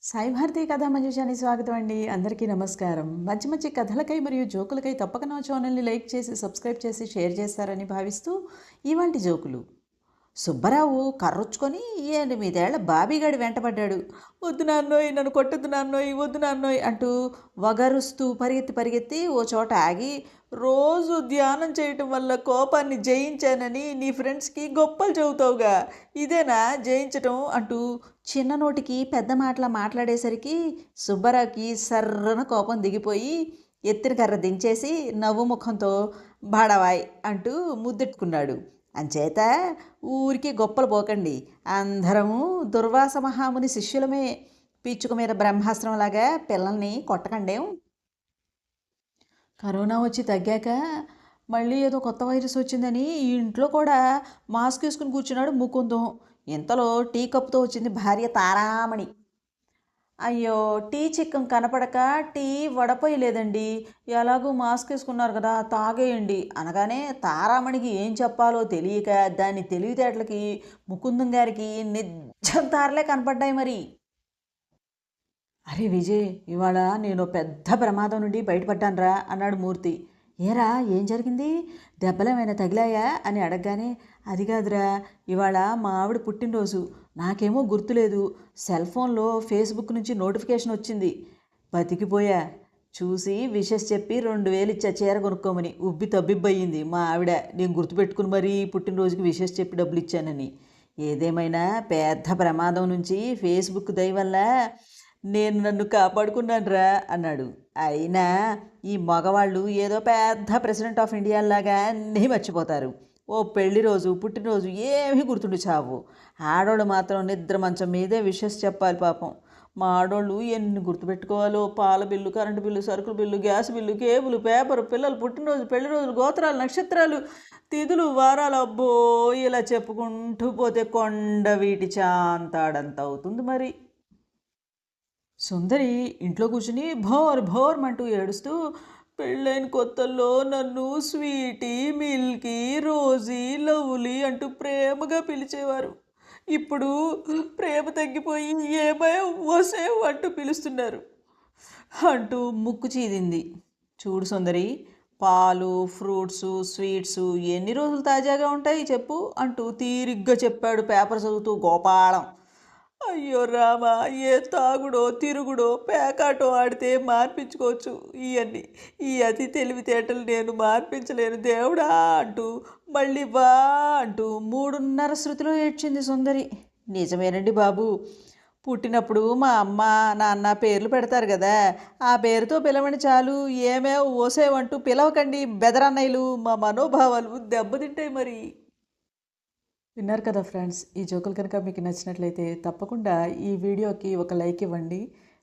సాయి భారతి కథా మంజుషాని స్వాగతం అండి. అందరికీ నమస్కారం. మంచి మంచి కథలకై మరియు జోకులకై తప్పక నా ఛానల్ని లైక్ చేసి సబ్స్క్రైబ్ చేసి షేర్ చేస్తారని భావిస్తూ ఇవాల్టి జోకులు. సుబ్బరావు కర్రొచ్చుకొని 8 ఏళ్ల బాబీగాడి వెంటపడ్డాడు. "వద్దు నాన్నోయ్, నన్ను కొట్టొద్దు నాన్నోయ్, వద్దు నాన్నోయ్" అంటూ వగరుస్తూ పరిగెత్తి పరిగెత్తి ఓ చోట ఆగి, "రోజు ధ్యానం చేయటం వల్ల కోపాన్ని జయించానని నీ ఫ్రెండ్స్కి గొప్పలు చెబుతావుగా, ఇదేనా జయించటం" అంటూ చిన్న నోటికి పెద్ద మాటలా మాట్లాడేసరికి సుబ్బరావుకి సర్రన కోపం దిగిపోయి ఎత్తిన కర్ర దించేసి నవ్వు ముఖంతో "బాడవాయ్" అంటూ ముద్దెట్టుకున్నాడు. అంచేత ఊరికి గొప్పలు పోకండి, అందరము దుర్వాస మహాముని శిష్యులమే. పిచ్చుక మీద బ్రహ్మాస్త్రంలాగా పిల్లల్ని కొట్టకండేం. కరోనా వచ్చి తగ్గాక మళ్ళీ ఏదో కొత్త వైరస్ వచ్చిందని ఈ ఇంట్లో కూడా మాస్క్ వేసుకుని కూర్చున్నాడు ముకుందం. ఇంతలో టీ కప్పుతో వచ్చింది భార్య తారామణి. "అయ్యో, టీ చిక్కం కనపడక టీ వడపోయలేదండి, ఎలాగూ మాస్క్ వేసుకున్నారు కదా, తాగేయండి" అనగానే తారామణికి ఏం చెప్పాలో తెలియక దాని తెలివితేటలకి ముకుందం గారికి నిజం తారలే కనపడ్డాయి మరి. "అరే విజయ్, ఇవాళ నేను పెద్ద ప్రమాదం నుండి బయటపడ్డానురా" అన్నాడు మూర్తి. "ఏరా, ఏం జరిగింది? దెబ్బలేమైనా తగిలాయా" అని అడగగానే, "అది కాదురా, ఇవాళ మా ఆవిడ పుట్టినరోజు, నాకేమో గుర్తులేదు, సెల్ ఫోన్లో ఫేస్బుక్ నుంచి నోటిఫికేషన్ వచ్చింది, బతికిపోయా. చూసి విషెస్ చెప్పి 2000 ఇచ్చా చీర కొనుక్కోమని. ఉబ్బి తబ్బిబ్బయింది మా ఆవిడ, నేను గుర్తుపెట్టుకుని మరీ పుట్టినరోజుకి విషెస్ చెప్పి డబ్బులు ఇచ్చానని. ఏదేమైనా పెద్ద ప్రమాదం నుంచి ఫేస్బుక్ దయ వల్ల నేను నన్ను కాపాడుకున్నానురా" అన్నాడు. "అయినా ఈ మగవాళ్ళు ఏదో పెద్ద ప్రెసిడెంట్ ఆఫ్ ఇండియా లాగా అన్నీ మర్చిపోతారు. ఓ పెళ్లి రోజు, పుట్టినరోజు ఏమీ గుర్తుండి చావు. ఆడోళ్ళు మాత్రం నిద్ర మంచం మీదే విషెస్ చెప్పాలి పాపం. మా ఆడోళ్ళు ఎన్ని గుర్తుపెట్టుకోవాలో, పాల బిల్లు, కరెంటు బిల్లు, సరుకుల bill, gas bill, cable, paper, పిల్లలు పుట్టినరోజు, పెళ్లి రోజులు, గోత్రాలు, నక్షత్రాలు, తిథులు, వారాలు, అబ్బో ఇలా చెప్పుకుంటూ పోతే కొండ వీటి చాంతాడంత అవుతుంది మరి." సుందరి ఇంట్లో కూర్చుని భోర్ భోర్మంటూ ఏడుస్తూ, "పెళ్ళైన కొత్తల్లో నన్ను స్వీటీ, మిల్కీ, రోజీ, లవ్లీ అంటూ ప్రేమగా పిలిచేవారు. ఇప్పుడు ప్రేమ తగ్గిపోయి ఏమై వసేవ్ అంటూ పిలుస్తున్నారు" అంటూ ముక్కు చీదింది. "చూడు సుందరి, పాలు, ఫ్రూట్సు, స్వీట్సు ఎన్ని రోజులు తాజాగా ఉంటాయి చెప్పు" అంటూ తీరిగ్గా చెప్పాడు పేపర్ చదువుతూ గోపాలం. "అయ్యో రామా, ఏ తాగుడో, తిరుగుడో, పేకాటో ఆడితే మార్పించుకోవచ్చు, ఇవన్నీ ఈ అతి తెలివితేటలు నేను మార్పించలేను దేవుడా" అంటూ మళ్ళీ "వా" అంటూ 3:30 శృతిలో ఏడ్చింది సుందరి. "నిజమేనండి బాబు, పుట్టినప్పుడు మా అమ్మ నాన్న పేర్లు పెడతారు కదా, ఆ పేరుతో పిలవండి చాలు, ఏమే ఓసేవంటూ పిలవకండి బెదరన్నయ్యలు, మా మనోభావాలు దెబ్బతింటాయి మరి." విన్నారు కదా ఫ్రెండ్స్, ఈ జోకులు కనుక మీకు నచ్చినట్లయితే తప్పకుండా ఈ వీడియోకి ఒక లైక్ ఇవ్వండి.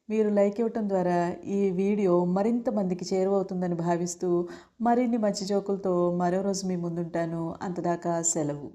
మీరు లైక్ ఇవ్వటం ద్వారా ఈ వీడియో మరింత మందికి చేరువవుతుందని భావిస్తూ మరిన్ని మంచి జోకులతో మరో రోజు మీ ముందుంటాను. అంతదాకా సెలవు.